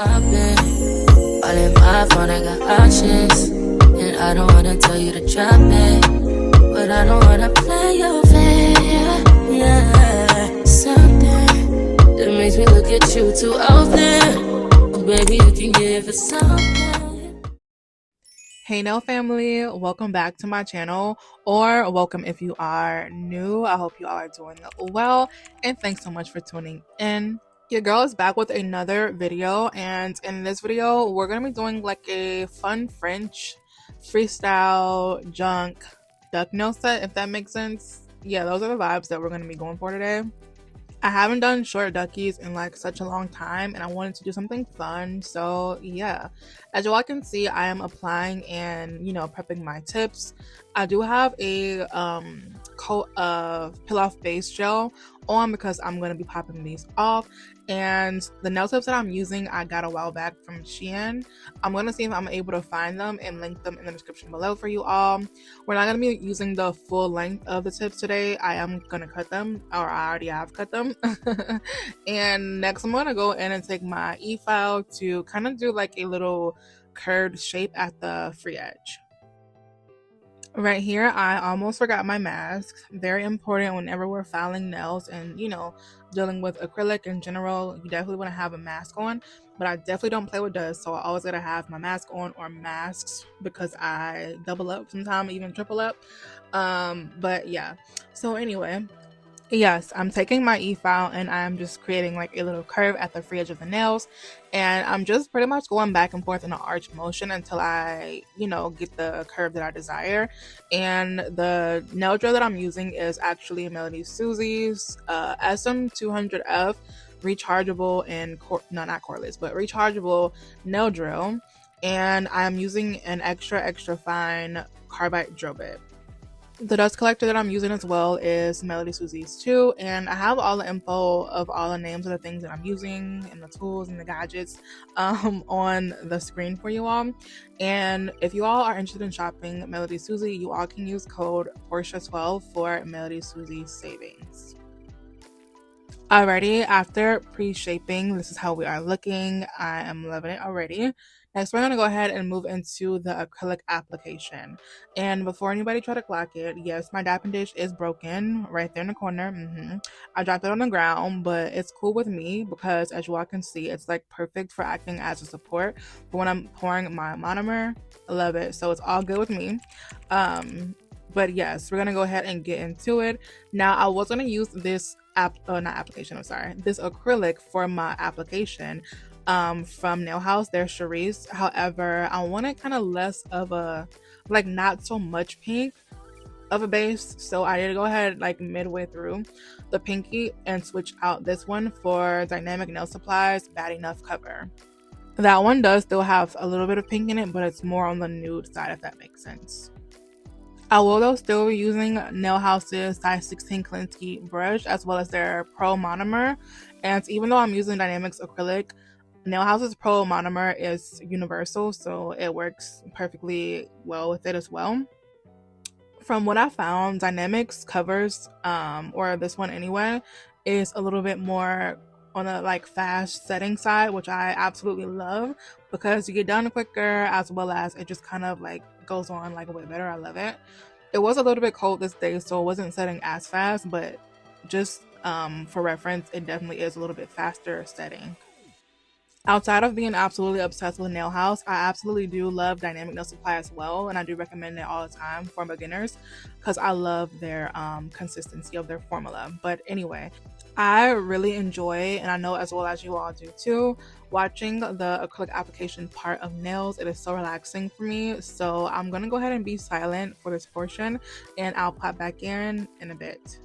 I've been all in my phone, I got options. And I don't wanna tell you to drop it, but I don't wanna play your fair. Yeah, something that makes me look at you too often. Baby, you can give it something. Hey nail family, welcome back to my channel, or welcome if you are new. I hope you all are doing well, and thanks so much for tuning in. Your girl is back with another video, and in this video we're gonna be doing like a fun French freestyle junk duck nail set, if that makes sense. Yeah, those are the vibes that we're gonna be going for today. I haven't done short duckies in like such a long time, and I wanted to do something fun. So yeah, as you all can see, I am applying and prepping my tips. I do have a coat of peel off base gel on because I'm going to be popping these off, and the nail tips that I'm using I got a while back from Shein. I'm going to see if I'm able to find them and link them in the description below for you all. We're not going to be using the full length of the tips today. I am going to cut them, or I already have cut them. And next I'm going to go in and take my e-file to kind of do like a little curved shape at the free edge. Right here, I almost forgot my mask. Very important whenever we're filing nails and, dealing with acrylic in general. You definitely want to have a mask on, but I definitely don't play with dust. So I always got to have my mask on or masks because I double up sometimes, even triple up. But yeah. So anyway, yes, I'm taking my e-file and I'm just creating like a little curve at the free edge of the nails, and I'm just pretty much going back and forth in an arch motion until I, get the curve that I desire. And the nail drill that I'm using is actually Melody Susie's SM200F rechargeable and not cordless, but rechargeable nail drill, and I'm using an extra fine carbide drill bit. The dust collector that I'm using as well is Melody Susie's too, and I have all the info of all the names of the things that I'm using and the tools and the gadgets on the screen for you all. And if you all are interested in shopping Melody Susie, you all can use code PORCHE12 for Melody Susie savings. Alrighty, after pre-shaping, this is how we are looking. I am loving it already. Next, we're going to go ahead and move into the acrylic application. And before anybody try to clock it, yes, my dapping dish is broken right there in the corner. I dropped it on the ground, but it's cool with me because as you all can see, it's like perfect for acting as a support. But when I'm pouring my monomer, I love it. So it's all good with me. But yes, we're going to go ahead and get into it. Now, I was going to use this this acrylic for my application from Nail House, their Cherise. However, I wanted kind of less of a, like, not so much pink of a base, so I did go ahead like midway through the pinky and switch out this one for Dynamic Nail Supplies Bad Enough Cover. That one does still have a little bit of pink in it, but it's more on the nude side, if that makes sense. I will though still be using Nail House's size 16 Klinsky brush as well as their Pro Monomer. And even though I'm using Dynamics acrylic, Nail House's Pro Monomer is universal, so it works perfectly well with it as well. From what I found, Dynamics covers, or this one anyway, is a little bit more on the like fast setting side, which I absolutely love because you get done quicker, as well as it just kind of like goes on like way better. I love it. It was a little bit cold this day, so it wasn't setting as fast, but just for reference, it definitely is a little bit faster setting. Outside of being absolutely obsessed with Nail House, I absolutely do love Dynamic Nail Supply as well, and I do recommend it all the time for beginners because I love their consistency of their formula. But anyway, I really enjoy, and I know as well as you all do too, watching the acrylic application part of nails. It is so relaxing for me, so I'm gonna go ahead and be silent for this portion, and I'll pop back in a bit.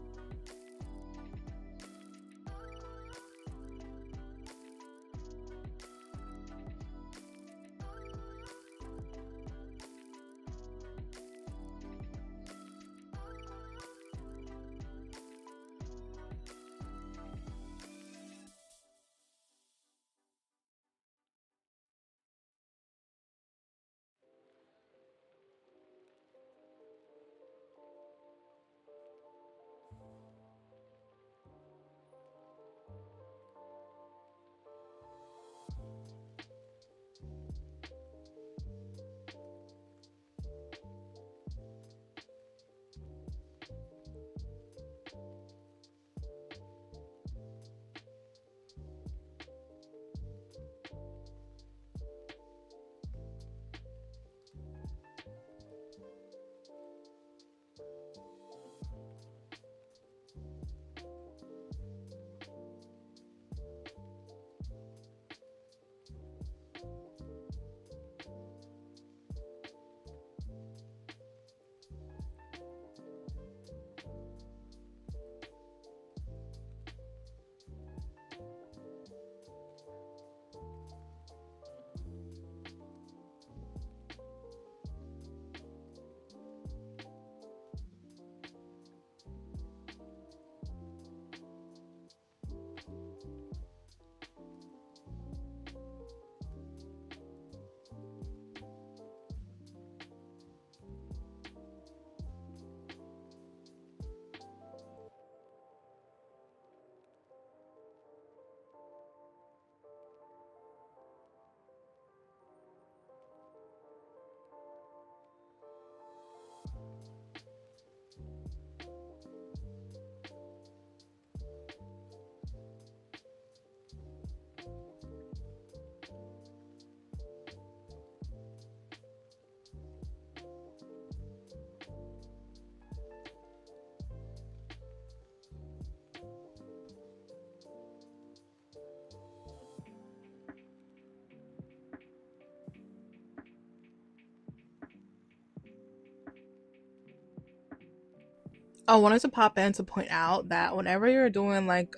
I wanted to pop in to point out that whenever you're doing like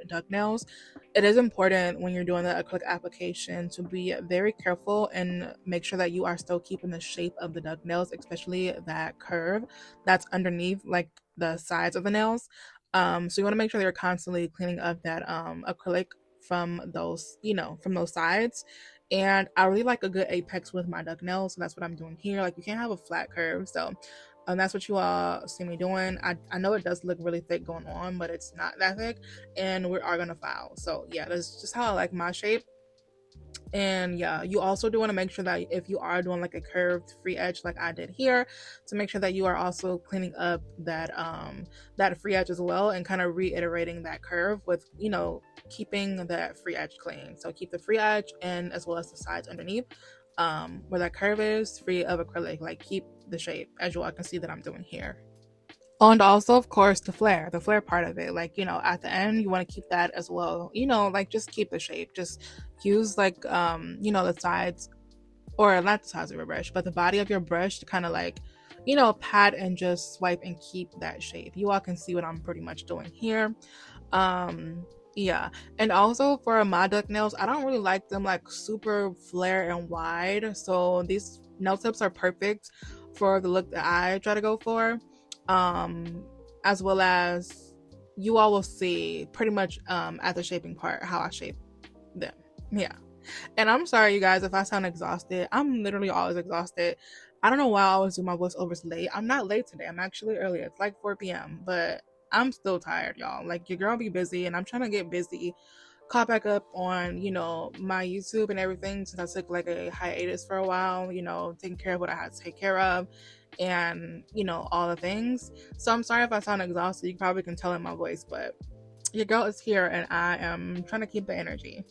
duck nails, it is important when you're doing the acrylic application to be very careful and make sure that you are still keeping the shape of the duck nails, especially that curve that's underneath like the sides of the nails. So you want to make sure that you're constantly cleaning up that acrylic from those, from those sides. And I really like a good apex with my duck nails, so that's what I'm doing here. Like you can't have a flat curve, so and that's what you all see me doing. I know it does look really thick going on, but it's not that thick, and we are gonna file. So yeah, that's just how I like my shape. And yeah, you also do want to make sure that if you are doing like a curved free edge like I did here, to make sure that you are also cleaning up that free edge as well, and kind of reiterating that curve with keeping that free edge clean. So keep the free edge and as well as the sides underneath, where that curve is free of acrylic. Like keep the shape, as you all can see that I'm doing here. And also, of course, the flare part of it, like at the end you want to keep that as well, like just keep the shape. Just use like the sides, or not the sides of your brush, but the body of your brush to kind of like pat and just swipe and keep that shape. You all can see what I'm pretty much doing here. Yeah, and also for my duck nails, I don't really like them like super flare and wide, so these nail tips are perfect for the look that I try to go for. As well as you all will see pretty much at the shaping part how I shape them. Yeah, and I'm sorry you guys if I sound exhausted. I'm literally always exhausted. I don't know why I always do my voiceovers late. I'm not late today, I'm actually early. It's like 4 p.m, but I'm still tired, y'all. Like your girl be busy and I'm trying to get busy, caught back up on my YouTube and everything, since I took like a hiatus for a while, taking care of what I had to take care of, and all the things. So I'm sorry if I sound exhausted. You probably can tell in my voice, but your girl is here and I am trying to keep the energy.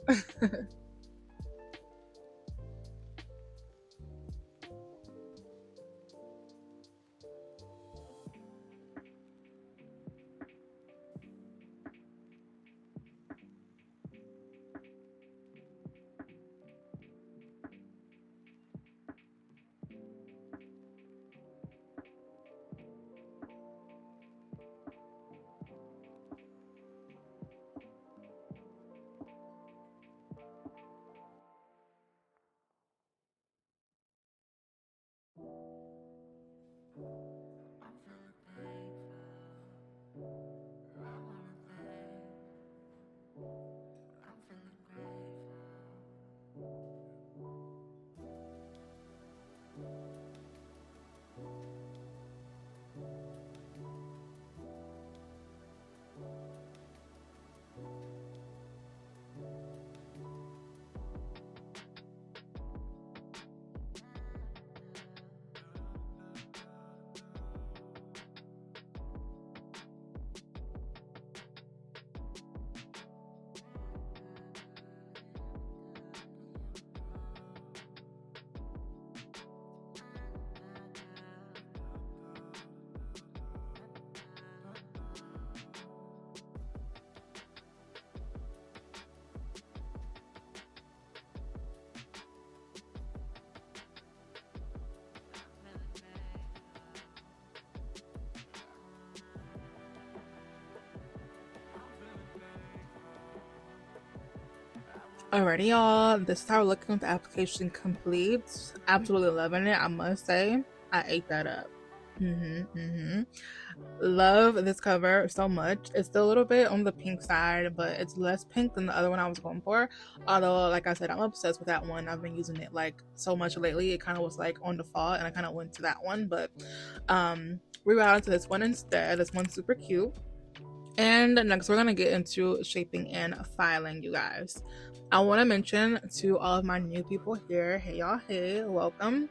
Alrighty, y'all, this is how we're looking with the application complete. Absolutely loving it, I must say. I ate that up. Love this cover so much. It's still a little bit on the pink side, but it's less pink than the other one I was going for. Although, like I said, I'm obsessed with that one. I've been using it like so much lately. It kind of was like on default and I kind of went to that one, but we got into this one instead. This one's super cute. And next we're gonna get into shaping and filing, you guys. I want to mention to all of my new people here, hey y'all, hey, welcome.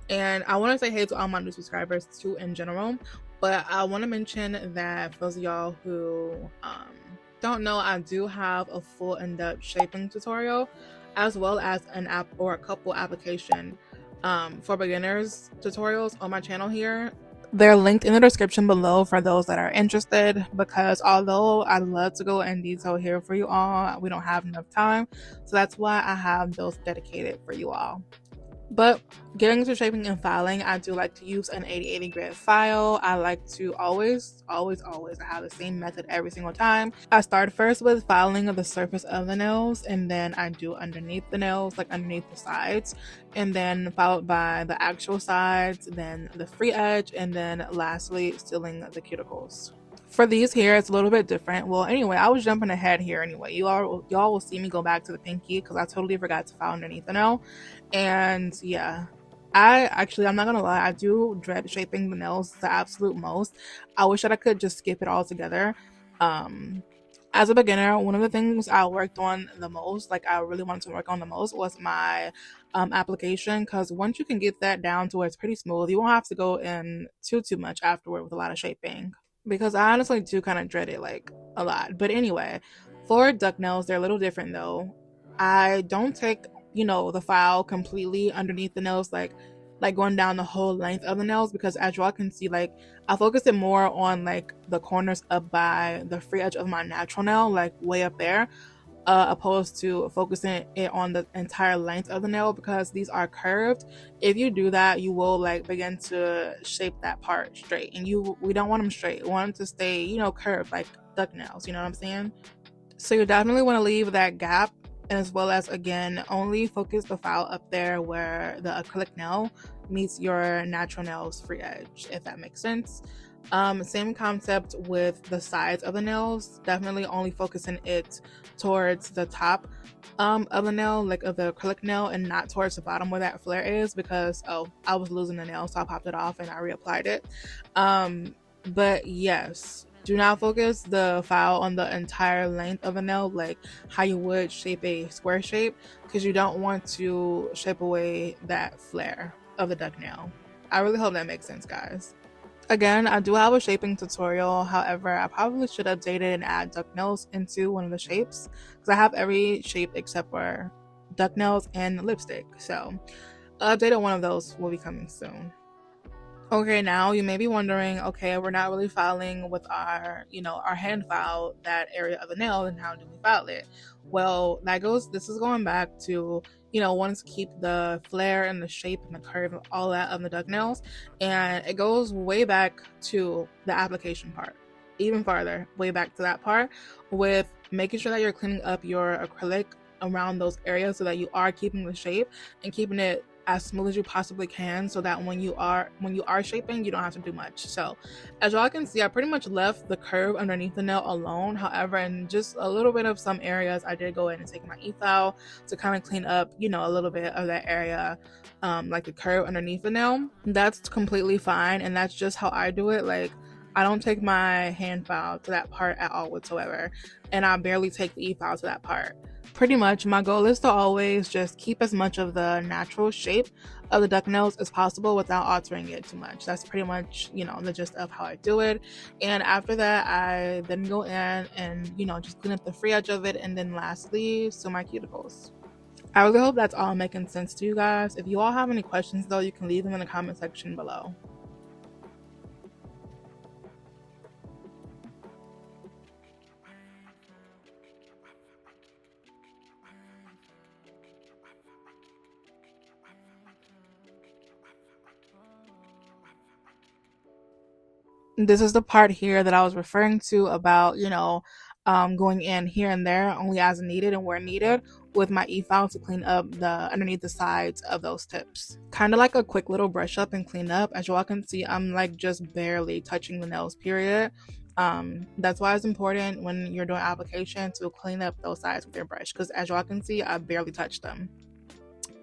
And I want to say hey to all my new subscribers too in general, but I want to mention that for those of y'all who don't know, I do have a full in-depth shaping tutorial, as well as an app or a couple application for beginners tutorials on my channel here. They're linked in the description below for those that are interested, because although I'd love to go in detail here for you all, we don't have enough time. So that's why I have those dedicated for you all. But getting into shaping and filing, I do like to use an 80/80 grit file. I like to always have the same method every single time. I start first with filing the surface of the nails, and then I do underneath the nails, like underneath the sides, and then followed by the actual sides, then the free edge, and then lastly sealing the cuticles. For these here, it's a little bit different. Well, anyway, I was jumping ahead here anyway. Y'all will see me go back to the pinky because I totally forgot to file underneath the nail. And yeah, I'm not gonna lie, I do dread shaping the nails the absolute most. I wish that I could just skip it all together. As a beginner, one of the things I worked on the most, like I really wanted to work on the most, was my application, because once you can get that down to where it's pretty smooth, you won't have to go in too much afterward with a lot of shaping, because I honestly do kind of dread it like a lot. But anyway, for duck nails, they're a little different though. I don't take, the file completely underneath the nails, like going down the whole length of the nails, because as y'all can see, like I focus it more on like the corners up by the free edge of my natural nail, like way up there, opposed to focusing it on the entire length of the nail, because these are curved. If you do that, you will like begin to shape that part straight, and we don't want them straight. We want them to stay, curved like duck nails, you know what I'm saying? So you definitely want to leave that gap, as well as, again, only focus the file up there where the acrylic nail meets your natural nail's free edge, if that makes sense. Same concept with the sides of the nails, definitely only focusing it towards the top of the nail, like of the acrylic nail, and not towards the bottom where that flare is, because I was losing the nail, so I popped it off and I reapplied it. But yes, do not focus the file on the entire length of a nail, like how you would shape a square shape, because you don't want to shape away that flare of the duck nail. I really hope that makes sense, guys. Again, I do have a shaping tutorial. However, I probably should update it and add duck nails into one of the shapes, because I have every shape except for duck nails and lipstick. So updated one of those will be coming soon. Okay, now you may be wondering, okay, we're not really filing with our hand file, that area of the nail, and how do we file it? Well, this is going back to, wanting to keep the flare and the shape and the curve and all that of the duck nails. And it goes way back to the application part, even farther, way back to that part, with making sure that you're cleaning up your acrylic around those areas so that you are keeping the shape and keeping it as smooth as you possibly can, so that when you are shaping, you don't have to do much. So as y'all can see, I pretty much left the curve underneath the nail alone. However, in just a little bit of some areas, I did go in and take my e-file to kind of clean up, a little bit of that area, like the curve underneath the nail. That's completely fine, and that's just how I do it. Like, I don't take my hand file to that part at all whatsoever, and I barely take the e-file to that part. Pretty much my goal is to always just keep as much of the natural shape of the duck nails as possible without altering it too much. That's pretty much, the gist of how I do it. And after that, I then go in and, just clean up the free edge of it, and then lastly, sew my cuticles. I really hope that's all making sense to you guys. If you all have any questions though, you can leave them in the comment section below. This is the part here that I was referring to about, going in here and there only as needed and where needed with my e-file to clean up the underneath the sides of those tips. Kind of like a quick little brush up and clean up. As you all can see, I'm like just barely touching the nails, period. That's why it's important when you're doing application to clean up those sides with your brush, because as you all can see, I barely touched them.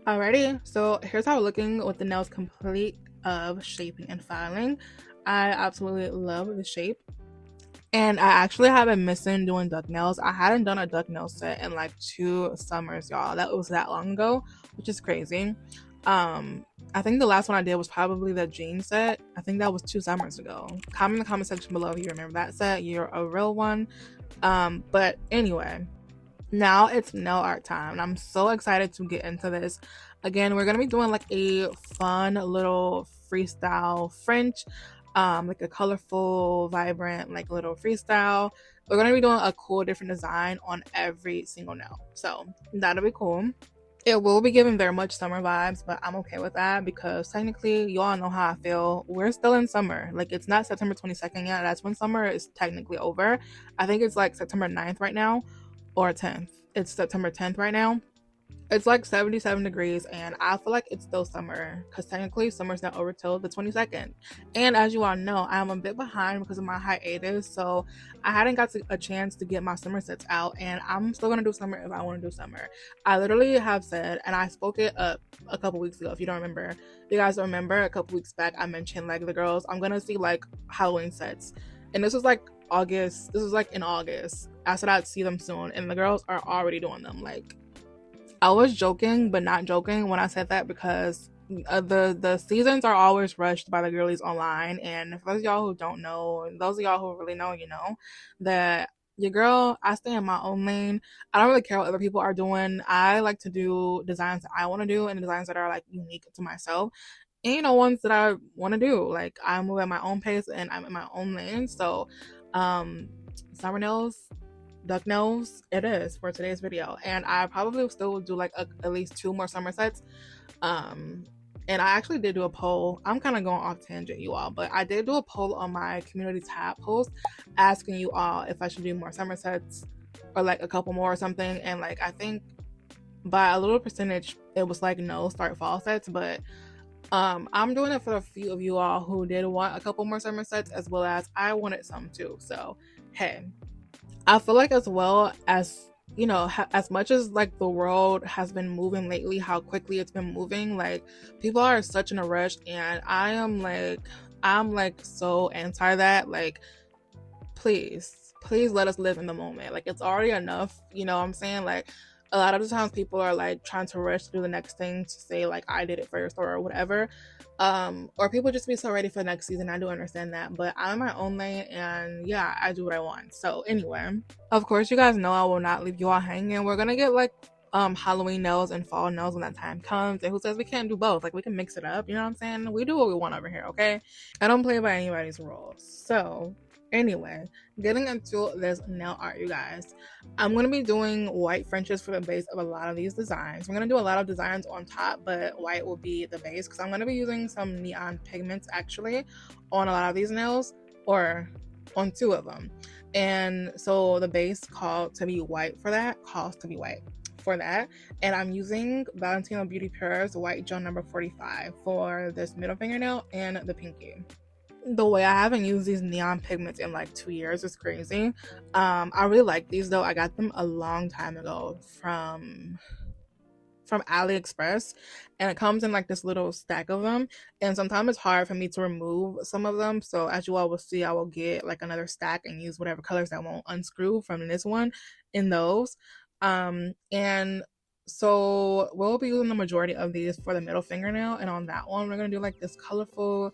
Alrighty, so here's how we're looking with the nails complete of shaping and filing. I absolutely love the shape, and I actually have been missing doing duck nails. I hadn't done a duck nail set in like 2 summers, y'all. That was that long ago, which is crazy. I think the last one I did was probably the jean set. I think that was 2 summers ago. Comment in the comment section below if you remember that set. You're a real one. But anyway, now it's nail art time, and I'm so excited to get into this. Again, we're gonna be doing like a fun little freestyle French, like a colorful, vibrant, like little freestyle. We're gonna be doing a cool different design on every single nail, so that'll be cool. It will be giving very much summer vibes, but I'm okay with that because technically, you all know how I feel. We're still in summer. Like, it's not September 22nd yet. That's when summer is technically over. I think it's like September 9th right now, or 10th. It's September 10th right now. It's like 77 degrees, and I feel like it's still summer because technically summer's not over till the 22nd. And as you all know, I'm a bit behind because of my hiatus, so I hadn't got a chance to get my summer sets out, and I'm still gonna do summer if I want to do summer. I literally have said, and I spoke it up a couple weeks ago. If you don't remember, you guys remember a couple weeks back, I mentioned like the girls, I'm gonna see like Halloween sets, and this was like August. This was like in August. I said I'd see them soon, and the girls are already doing them. Like, I was joking, but not joking when I said that because the seasons are always rushed by the girlies online. And for those of y'all who don't know, and those of y'all who really know, you know, that your girl, I stay in my own lane. I don't really care what other people are doing. I like to do designs that I want to do and designs that are like unique to myself. And, you know, ones that I want to do. Like, I move at my own pace and I'm in my own lane. So, summer nails, duck nose it is for today's video, and I probably still will do like at least 2 more summer sets. And I actually did do a poll. I'm kind of going off tangent, you all, but I did do a poll on my community tab post asking you all if I should do more summer sets or like a couple more or something, and like I think by a little percentage it was like no, start fall sets. But I'm doing it for a few of you all who did want a couple more summer sets, as well as I wanted some too. So hey, I feel like, as well as, you know, as much as like the world has been moving lately, how quickly it's been moving, like people are such in a rush, and I'm like so anti that. Like, please let us live in the moment. Like, it's already enough, you know what I'm saying? Like, a lot of the times people are like trying to rush through the next thing to say like I did it first or whatever, or people just be so ready for the next season. I do understand that, but I'm in my own lane, and yeah, I do what I want. So anyway, of course, you guys know I will not leave you all hanging. We're gonna get like Halloween nails and fall nails when that time comes, and who says we can't do both? Like, we can mix it up, you know what I'm saying? We do what we want over here, okay? I don't play by anybody's rules. So anyway, getting into this nail art, you guys, I'm going to be doing white Frenchies for the base of a lot of these designs. I'm going to do a lot of designs on top, but white will be the base because I'm going to be using some neon pigments actually on a lot of these nails, or on 2 of them. And so the base calls to be white for that. And I'm using Valentino Beauty Pure's White Gel number 45 for this middle fingernail and the pinky. The way I haven't used these neon pigments in like 2 years is crazy. I really like these though. I got them a long time ago from AliExpress, and it comes in like this little stack of them, and sometimes it's hard for me to remove some of them. So as you all will see, I will get like another stack and use whatever colors that won't unscrew from this one in those. And so we'll be using the majority of these for the middle fingernail, and on that one we're gonna do like this colorful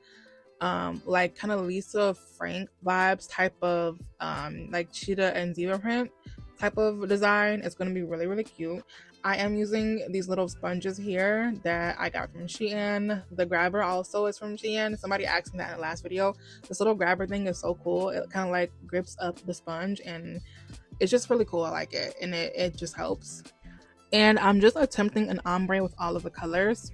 like kind of Lisa Frank vibes type of like cheetah and zebra print type of design. It's going to be really, really cute. I am using these little sponges here that I got from Shein. The grabber also is from Shein. Somebody asked me that in the last video. This little grabber thing is so cool. It kind of like grips up the sponge, and it's just really cool. I like it, and it just helps. And I'm just attempting an ombre with all of the colors.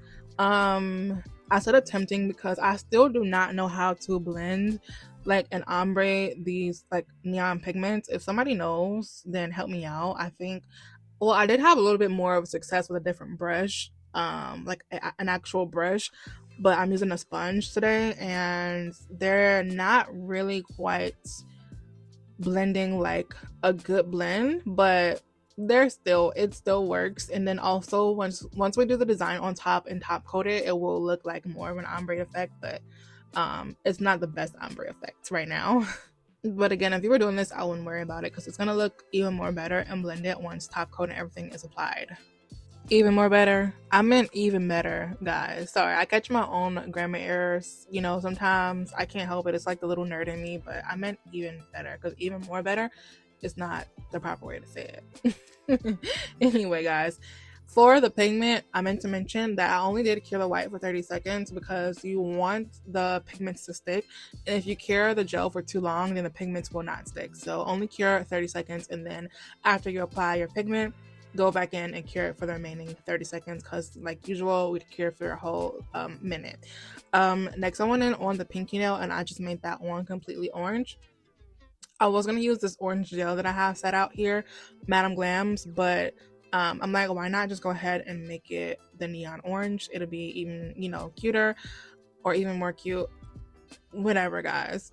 I said attempting because I still do not know how to blend like an ombre, these like neon pigments. If somebody knows, then help me out. I think, well, I did have a little bit more of success with a different brush, like an actual brush, but I'm using a sponge today, and they're not really quite blending like a good blend, but it still works. And then also once we do the design on top and top coat it, it will look like more of an ombre effect, but it's not the best ombre effect right now. But again, if you were doing this, I wouldn't worry about it because it's gonna look even more better and blended once top coat and everything is applied. Even more better? I meant even better, guys. Sorry, I catch my own grammar errors, you know, sometimes. I can't help it. It's like the little nerd in me, but I meant even better because even more better is not the proper way to say it. Anyway, guys, for the pigment, I meant to mention that I only did cure the white for 30 seconds because you want the pigments to stick. And if you cure the gel for too long, then the pigments will not stick. So only cure 30 seconds, and then after you apply your pigment, go back in and cure it for the remaining 30 seconds, because like usual we'd cure for a whole minute. Next I went in on the pinky nail and I just made that one completely orange. I was gonna use this orange gel that I have set out here, Madame Glam's, but I'm like, why not just go ahead and make it the neon orange? It'll be even, you know, cuter, or even more cute, whatever, guys.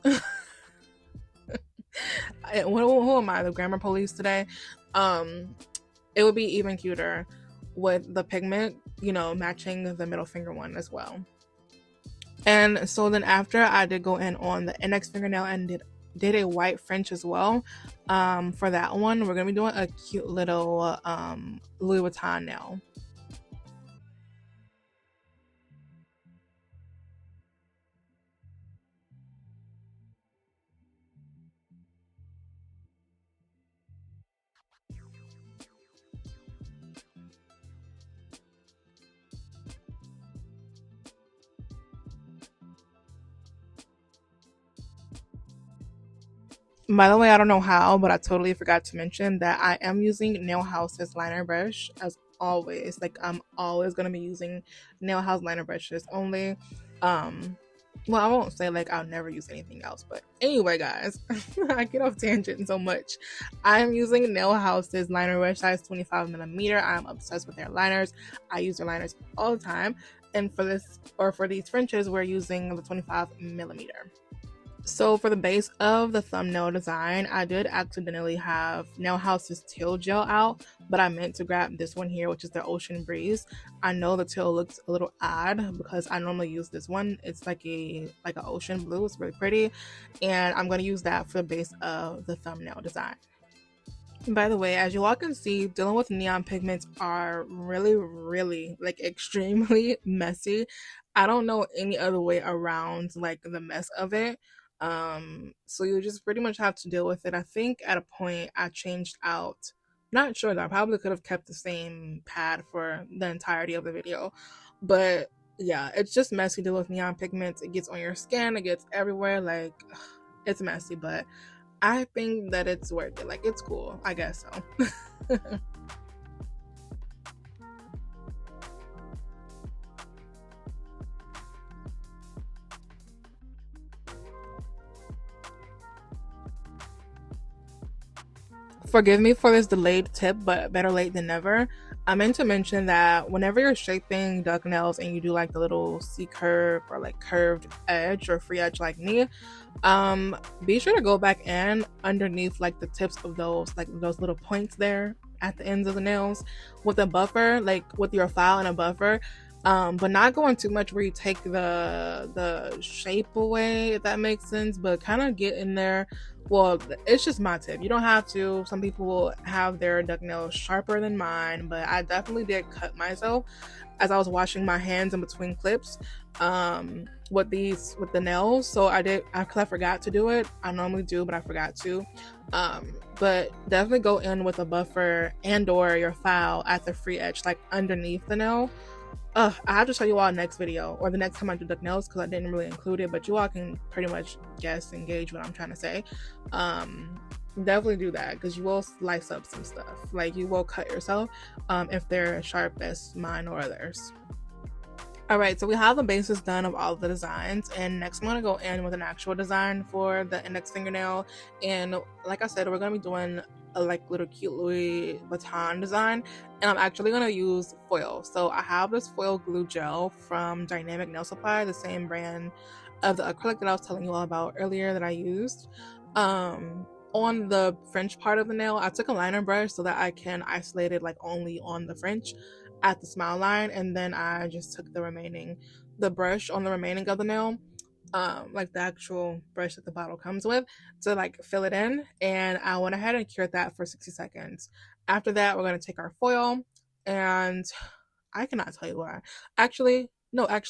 Who am I, the grammar police today? It would be even cuter with the pigment, you know, matching the middle finger one as well. And so then after, I did go in on the index fingernail and did a white French as well. For that one, we're gonna be doing a cute little Louis Vuitton nail. By the way, I don't know how, but I totally forgot to mention that I am using Nail House's liner brush as always. Like, I'm always gonna be using Nail House liner brushes only. Well, I won't say like I'll never use anything else, but anyway, guys, I get off tangent so much. I am using Nail House's liner brush, size 25mm. I'm obsessed with their liners. I use their liners all the time, and for this, or for these Frenches, we're using the 25mm. So for the base of the thumbnail design, I did accidentally have Nail House's teal gel out, but I meant to grab this one here, which is the Ocean Breeze. I know the teal looks a little odd because I normally use this one. It's like an ocean blue. It's really pretty, and I'm going to use that for the base of the thumbnail design. By the way, as you all can see, dealing with neon pigments are really like extremely messy. I don't know any other way around like the mess of it. So you just pretty much have to deal with it. I think at a point I changed out, not sure, that I probably could have kept the same pad for the entirety of the video, but yeah, it's just messy dealing with neon pigments. It gets on your skin, it gets everywhere, like it's messy, but I think that it's worth it. Like, it's cool, I guess so. Forgive me for this delayed tip, but better late than never. I meant to mention that whenever you're shaping duck nails and you do like the little C curve or like curved edge or free edge like me, be sure to go back in underneath like the tips of those, like those little points there at the ends of the nails with a buffer, like with your file and a buffer. But not going too much where you take the shape away, if that makes sense, but kind of get in there. Well, it's just my tip. You don't have to. Some people will have their duck nails sharper than mine, but I definitely did cut myself as I was washing my hands in between clips with the nails. So because I forgot to do it. I normally do, but I forgot to. But definitely go in with a buffer and or your file at the free edge, like underneath the nail. I have to show you all next video or the next time I do duck nails, because I didn't really include it, but you all can pretty much guess and gauge what I'm trying to say. Definitely do that, because you will slice up some stuff, like you will cut yourself if they're as sharp as mine or others. Alright, so we have the basis done of all the designs, and next I'm going to go in with an actual design for the index fingernail. And like I said, we're going to be doing a like little cute Louis Vuitton design, and I'm actually going to use foil. So I have this foil glue gel from Dynamic Nail Supply, the same brand of the acrylic that I was telling you all about earlier that I used. On the French part of the nail, I took a liner brush so that I can isolate it like only on the French at the smile line, and then I just took the brush on the remaining of the nail, like the actual brush that the bottle comes with, to like fill it in, and I went ahead and cured that for 60 seconds. After that, we're going to take our foil, and I cannot tell you why. Actually, where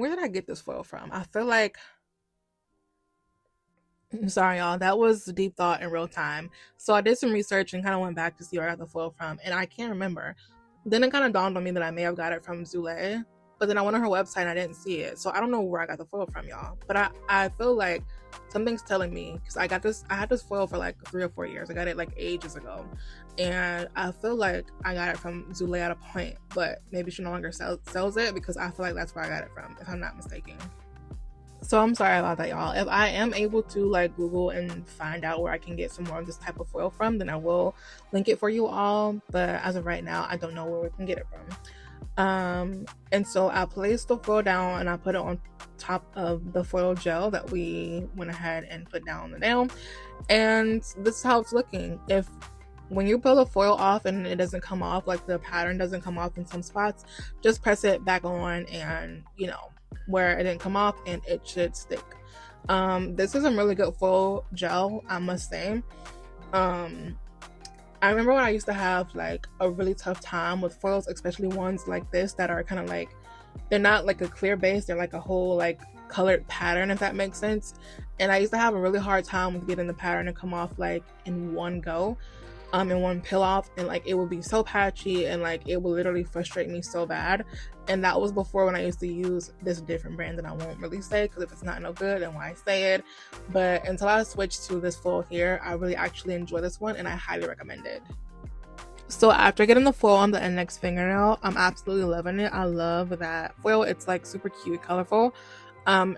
did I get this foil from? I feel like, I'm sorry y'all, that was deep thought in real time. So I did some research and kind of went back to see where I got the foil from, and I can't remember. Then it kind of dawned on me that I may have got it from Zule, but then I went on her website and I didn't see it. So I don't know where I got the foil from, y'all. But I feel like something's telling me, because I had this foil for like 3 or 4 years. I got it like ages ago. And I feel like I got it from Zule at a point, but maybe she no longer sells it, because I feel like that's where I got it from, if I'm not mistaken. So I'm sorry about that, y'all. If I am able to like Google and find out where I can get some more of this type of foil from, then I will link it for you all. But as of right now, I don't know where we can get it from. And so I placed the foil down and I put it on top of the foil gel that we went ahead and put down on the nail. And this is how it's looking. When you peel the foil off and it doesn't come off, like the pattern doesn't come off in some spots, just press it back on and, you know, where it didn't come off, and it should stick. This is a really good foil gel, I must say. I remember when I used to have like a really tough time with foils, especially ones like this that are kind of like, they're not like a clear base, they're like a whole like colored pattern, if that makes sense. And I used to have a really hard time with getting the pattern to come off like in one go, in one peel off, and like it would be so patchy and like it would literally frustrate me so bad. And that was before, when I used to use this different brand that I won't really say, because if it's not no good, then why say it. But until I switched to this foil here, I really actually enjoy this one and I highly recommend it. So after getting the foil on the index fingernail, I'm absolutely loving it. I love that foil. It's like super cute, colorful.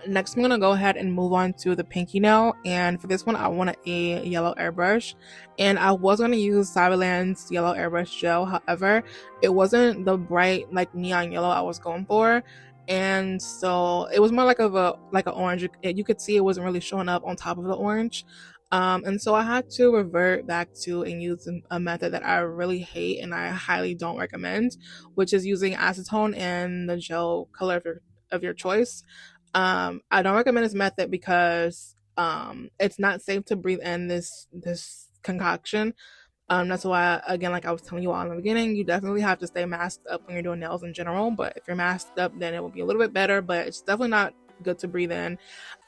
Next I'm gonna go ahead and move on to the pinky nail, and for this one I want a yellow airbrush, and I was gonna use Cyberland's yellow airbrush gel. However, it wasn't the bright like neon yellow I was going for, and so it was more like an orange. You could see it wasn't really showing up on top of the orange. And so I had to revert back to and use a method that I really hate and I highly don't recommend, which is using acetone and the gel color of your choice. I don't recommend this method because it's not safe to breathe in this concoction. That's why, again, like I was telling you all in the beginning, you definitely have to stay masked up when you're doing nails in general. But if you're masked up, then it will be a little bit better, but it's definitely not good to breathe in,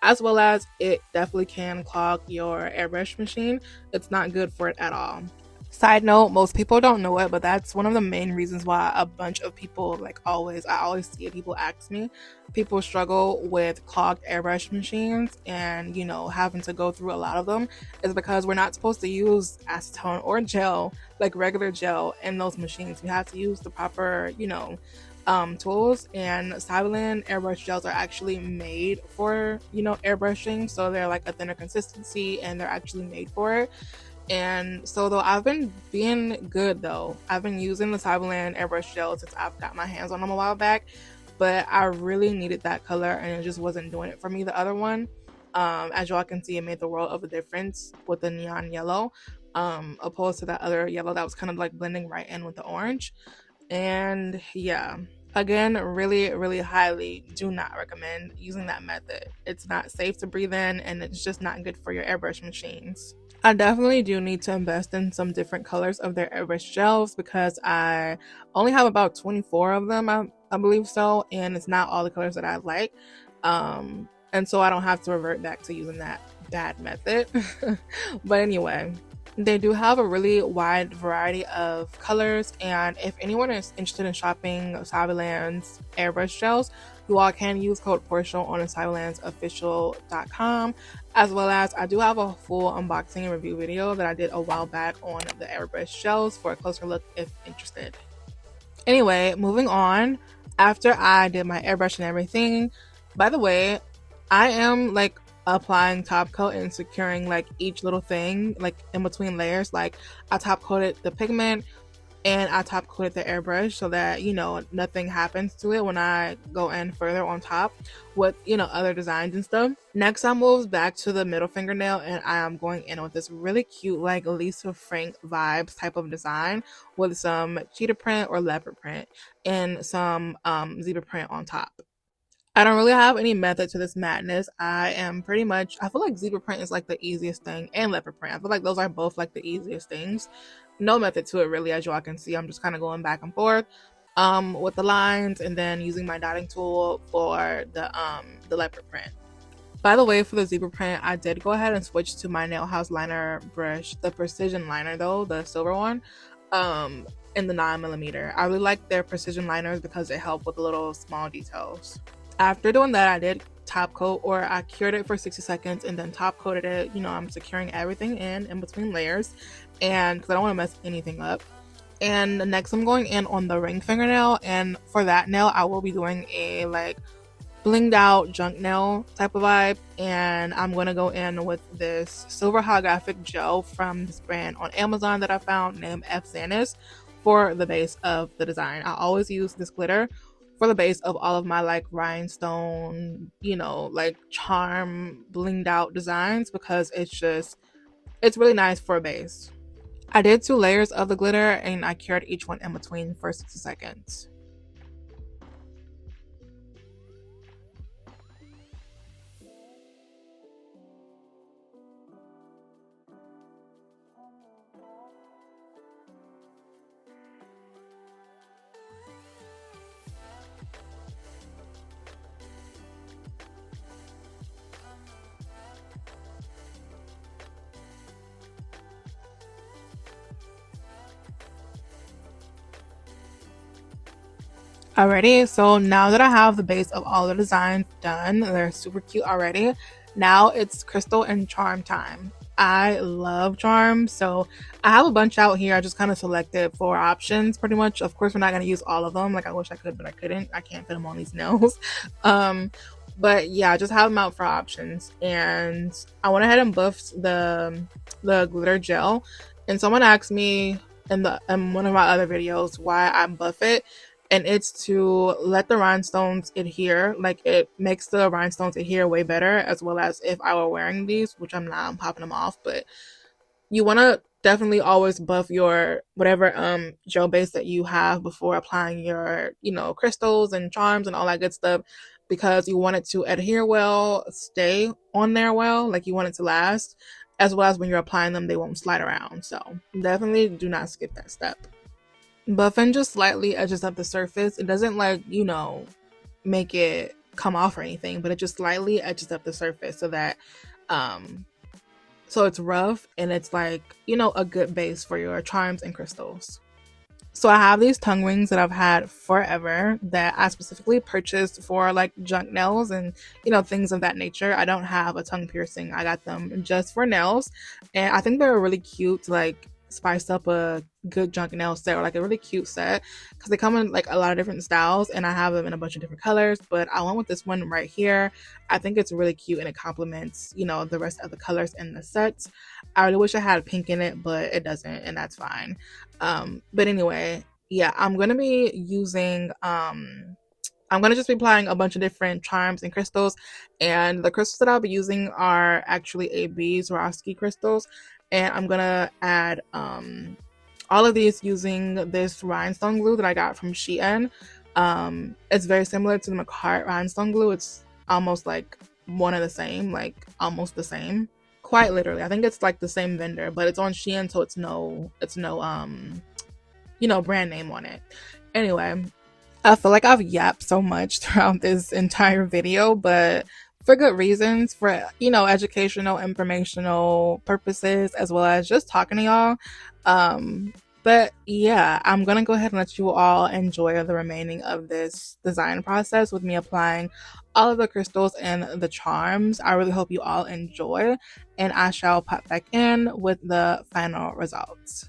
as well as it definitely can clog your airbrush machine. It's not good for it at all. Side note, most people don't know it, but that's one of the main reasons why a bunch of people, I always see people ask me, people struggle with clogged airbrush machines and, you know, having to go through a lot of them, is because we're not supposed to use acetone or gel, like regular gel, in those machines. We have to use the proper, you know, tools, and Cyberland airbrush gels are actually made for, you know, airbrushing, so they're like a thinner consistency and they're actually made for it. And so though I've been being good, though I've been using the Cyberland airbrush gel since I've got my hands on them a while back, but I really needed that color and it just wasn't doing it for me. The other one, as y'all can see, it made the world of a difference with the neon yellow, opposed to that other yellow that was kind of like blending right in with the orange. And yeah, again, really highly do not recommend using that method. It's not safe to breathe in and it's just not good for your airbrush machines. I definitely do need to invest in some different colors of their airbrush gels, because I only have about 24 of them, I believe so, and it's not all the colors that I like. And so I don't have to revert back to using that bad method. But anyway, they do have a really wide variety of colors, and if anyone is interested in shopping Cyberland's airbrush gels, you all can use code PORCHE on cyberlandsofficial.com, as well as I do have a full unboxing and review video that I did a while back on the airbrush gels for a closer look if interested. Anyway, moving on, after I did my airbrush and everything, by the way, I am like applying top coat and securing like each little thing like in between layers. Like I top coated the pigment and I top coated the airbrush so that, you know, nothing happens to it when I go in further on top with, you know, other designs and stuff. Next, I moved back to the middle fingernail and I am going in with this really cute like Lisa Frank vibes type of design with some cheetah print or leopard print and some zebra print on top. I don't really have any method to this madness. I feel like zebra print is like the easiest thing, and leopard print. I feel like those are both like the easiest things. No method to it really, as y'all can see. I'm just kind of going back and forth with the lines and then using my dotting tool for the leopard print. By the way, for the zebra print, I did go ahead and switch to my nail house liner brush, the precision liner though, the silver one. in the 9mm. I really like their precision liners because it helped with the little small details. After doing that, I did top coat, or I cured it for 60 seconds and then top coated it. You know, I'm securing everything in between layers, and because I don't want to mess anything up. And next I'm going in on the ring fingernail, and for that nail I will be doing a like blinged out junk nail type of vibe, and I'm gonna go in with this silver holographic gel from this brand on Amazon that I found named F Xanis for the base of the design. I always use this glitter for the base of all of my like rhinestone, you know, like charm blinged out designs, because it's really nice for a base. I did 2 layers of the glitter and I cured each one in between for 60 seconds. Alrighty, so now that I have the base of all the designs done, they're super cute already. Now it's crystal and charm time. I love charms, so I have a bunch out here. I just kind of selected 4 options pretty much. Of course, we're not going to use all of them. Like, I wish I could, but I couldn't. I can't fit them on these nails. Um, but yeah, I just have them out for options. And I went ahead and buffed the glitter gel. And someone asked me in one of my other videos why I buff it, and it's to let the rhinestones adhere. Like, it makes the rhinestones adhere way better, as well as if I were wearing these, which I'm not, I'm popping them off. But you want to definitely always buff your whatever gel base that you have before applying your, you know, crystals and charms and all that good stuff, because you want it to adhere well, stay on there well, like you want it to last, as well as when you're applying them they won't slide around. So definitely do not skip that step. Buffing just slightly edges up the surface. It doesn't, like, you know, make it come off or anything, but it just slightly edges up the surface so that um so it's rough and it's like, you know, a good base for your charms and crystals. So I have these tongue rings that I've had forever that I specifically purchased for like junk nails and, you know, things of that nature. I don't have a tongue piercing. I got them just for nails, and I think they're really cute to like spice up a good junk nail set, or like a really cute set, because they come in like a lot of different styles and I have them in a bunch of different colors, but I went with this one right here. I think it's really cute and it complements, you know, the rest of the colors in the sets. I really wish I had pink in it, but it doesn't, and that's fine. But anyway, yeah, I'm gonna be using I'm gonna just be applying a bunch of different charms and crystals, and the crystals that I'll be using are actually AB Swarovski crystals, and I'm gonna add all of these using this rhinestone glue that I got from Shein. It's very similar to the McCart rhinestone glue. It's almost like one of the same, like almost the same. Quite literally, I think it's like the same vendor, but it's on Shein, so it's no you know, brand name on it. Anyway, I feel like I've yapped so much throughout this entire video, but for good reasons, for, you know, educational, informational purposes, as well as just talking to y'all. But yeah, I'm gonna go ahead and let you all enjoy the remaining of this design process with me applying all of the crystals and the charms. I really hope you all enjoy, and I shall pop back in with the final results.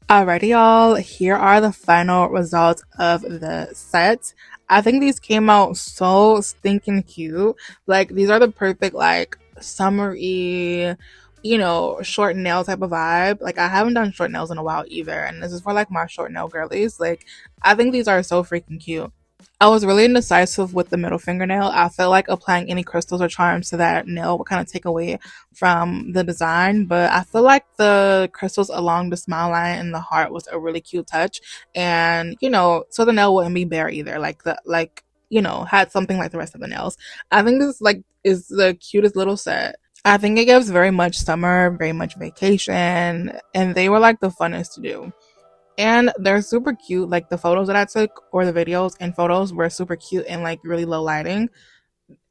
Alrighty, y'all, here are the final results of the set. I think these came out so stinking cute. Like, these are the perfect, like, summery, short nail type of vibe. Like, I haven't done short nails in a while either, and this is for, like, my short nail girlies. Like, I think these are so freaking cute. I was really indecisive with the middle fingernail. I felt like applying any crystals or charms to that nail would kind of take away from the design, but I feel like the crystals along the smile line and the heart was a really cute touch. And, so the nail wouldn't be bare either. Had something like the rest of the nails. I think this is the cutest little set. I think it gives very much summer, very much vacation, and they were like the funnest to do. And they're super cute. Like, the photos that I took, or the videos and photos, were super cute and like really low lighting.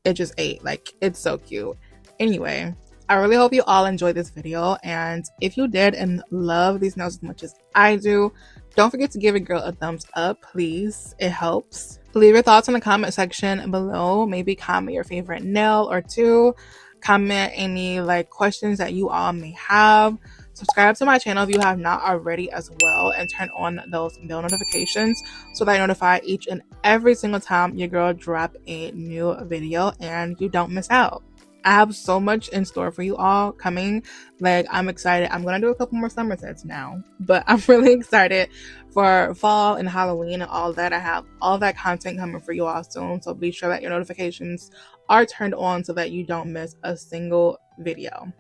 It just ate. Like, it's so cute. Anyway, I really hope you all enjoyed this video, and if you did and love these nails as much as I do, don't forget to give a girl a thumbs up, please. It helps. Leave your thoughts in the comment section below. Maybe comment your favorite nail or two. Comment any like questions that you all may have. Subscribe to my channel if you have not already as well, and turn on those bell notifications so that I notify each and every single time your girl drop a new video and you don't miss out. I have so much in store for you all coming. Like, I'm excited. I'm gonna do a couple more summer sets now, but I'm really excited for fall and Halloween and all that. I have all that content coming for you all soon, so be sure that your notifications are turned on so that you don't miss a single video.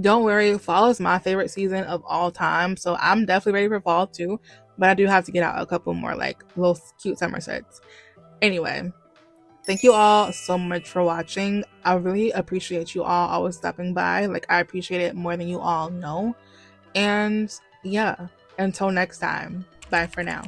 Don't worry, fall is my favorite season of all time, so I'm definitely ready for fall too, but I do have to get out a couple more like little cute summer sets. Anyway, thank you all so much for watching. I really appreciate you all always stopping by. Like, I appreciate it more than you all know. And yeah, until next time, bye for now.